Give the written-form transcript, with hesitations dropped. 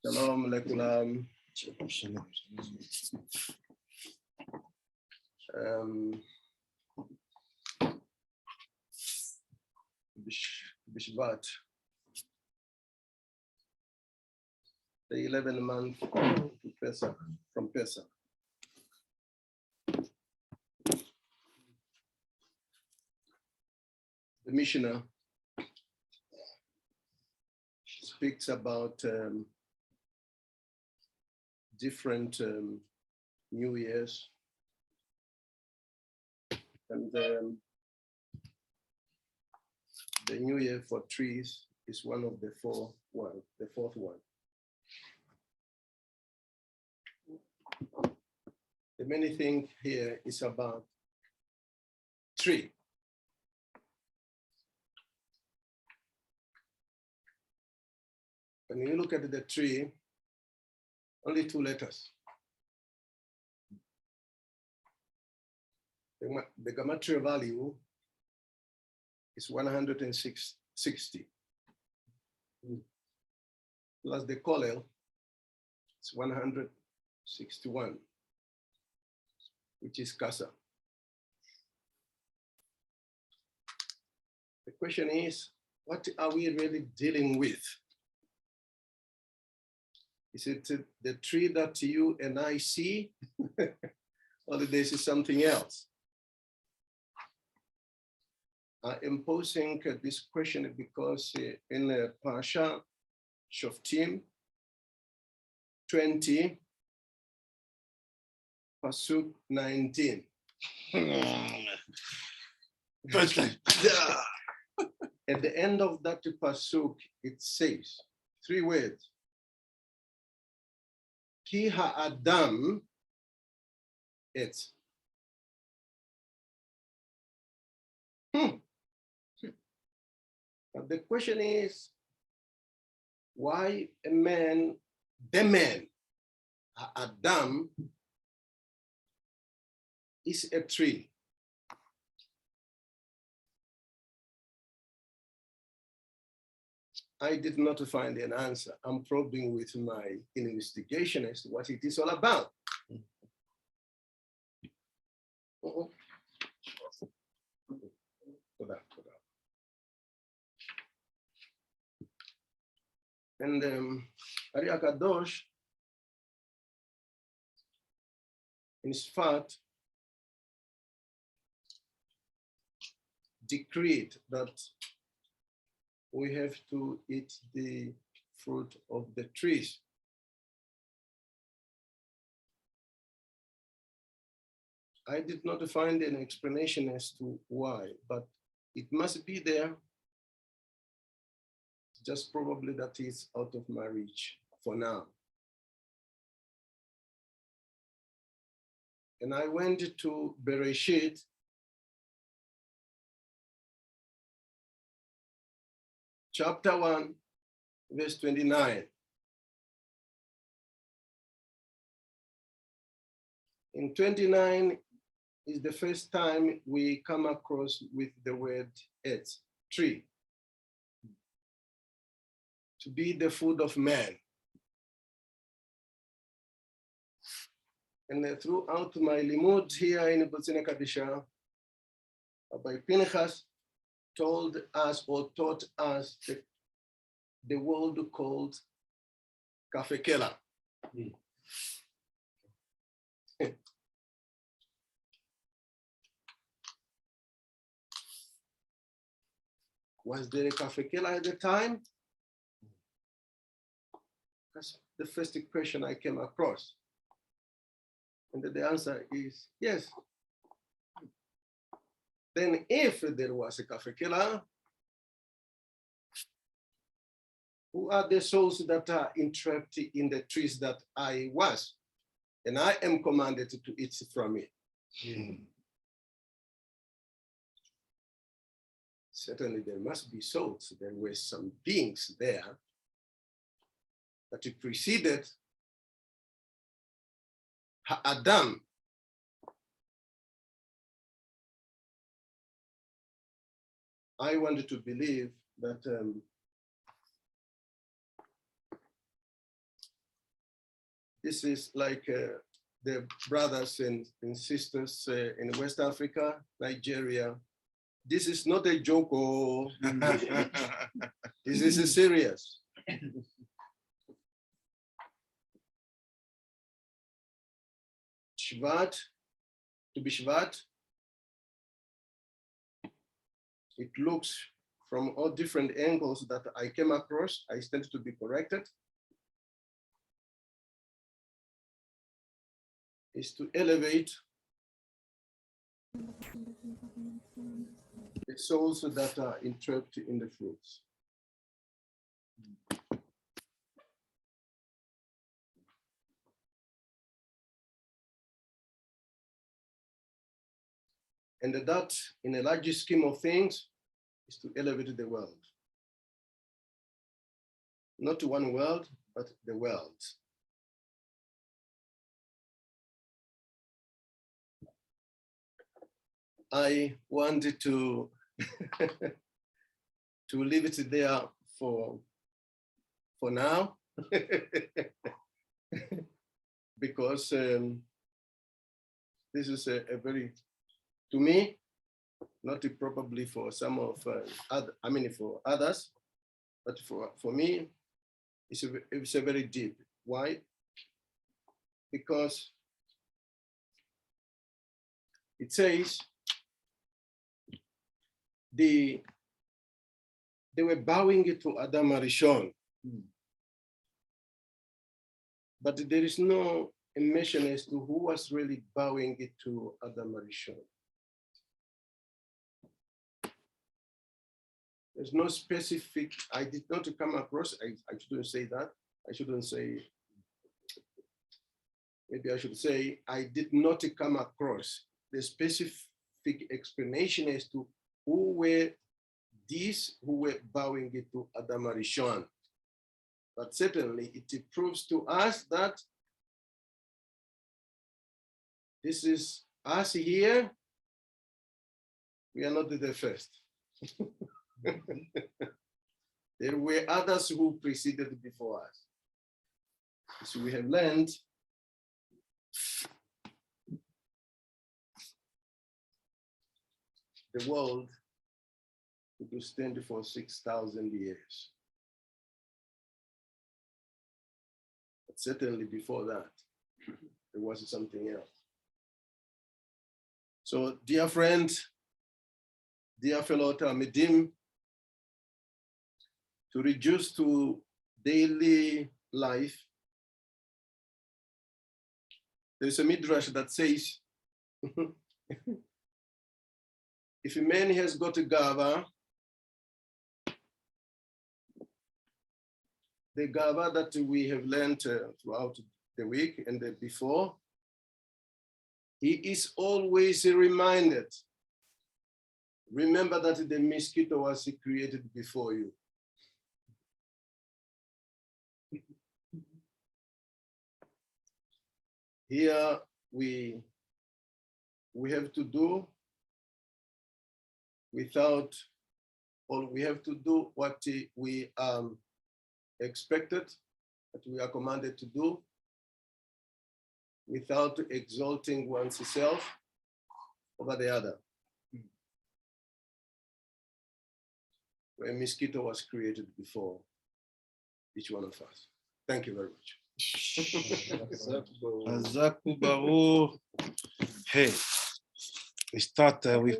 Shalom lekulam. BiShvat, the 11th month to Pesach, from Pesach. The Mishnah speaks about different New Years, and the New Year for trees is one of the fourth one. The main thing here is about tree. When you look at the tree, only 2 letters. The gematria value is 160. Plus the kollel, it's 161, which is Kasa. The question is, what are we really dealing with? Is it the tree that you and I see, or this is something else? I am posing this question because in Parasha Shoftim 20, Pasuk 19. At the end of that Pasuk, it says 3 words. Ki ha'adam et. But the question is, why the man, Adam, is a tree? I did not find an answer. I'm probing with my investigation as to what it is all about. And Ari Akadosh, in Sfat, decreed that we have to eat the fruit of the trees. I did not find an explanation as to why, but it must be there. Just probably that is out of my reach for now. And I went to Bereshit, chapter 1, verse 29. In 29 is the first time we come across with the word et, tree. To be the food of man. And throughout my limud here in Botsina Kadisha, Rabbi Pinchas told us or taught us the word called kafekela. Was there a kafekela at the time? That's the first question I came across. And the answer is yes. Then if there was a kafekela, who are the souls that are entrapped in the trees that I was? And I am commanded to eat from it. Certainly there must be souls. There were some beings there that it preceded Adam. I wanted to believe that this is like the brothers and sisters in West Africa, Nigeria. This is not a joke, or this is serious. Shvat, to BiShvat, it looks from all different angles that I came across. I stand to be corrected. Is to elevate the souls that are entrapped in the fruits. And that, in a larger scheme of things, is to elevate the world. Not one world, but the world. I wanted to to leave it there for now, because this is a very, to me, not probably for some of for others, but for me, it's a very deep. Why? Because it says they were bowing to Adam Arishon, but there is no mention as to who was really bowing to Adam Arishon. There's no specific, I did not come across, I shouldn't say that. I shouldn't say, maybe I should say, I did not come across the specific explanation as to who were these who were bowing to Adam Arishon. But certainly it proves to us that this is us here. We are not the first. There were others who preceded before us. So we have learned the world to stand for 6,000 years. But certainly before that, there was something else. So dear friends, dear fellow Talmidim, to reduce to daily life, there's a midrash that says, if a man has got a gava, the gava that we have learned throughout the week and before, he is always reminded, remember that the mosquito was created before you. Here we have to do without, or we have to do what we expected, that we are commanded to do, without exalting oneself over the other. Where mosquito was created before each one of us. Thank you very much. Hey, we start with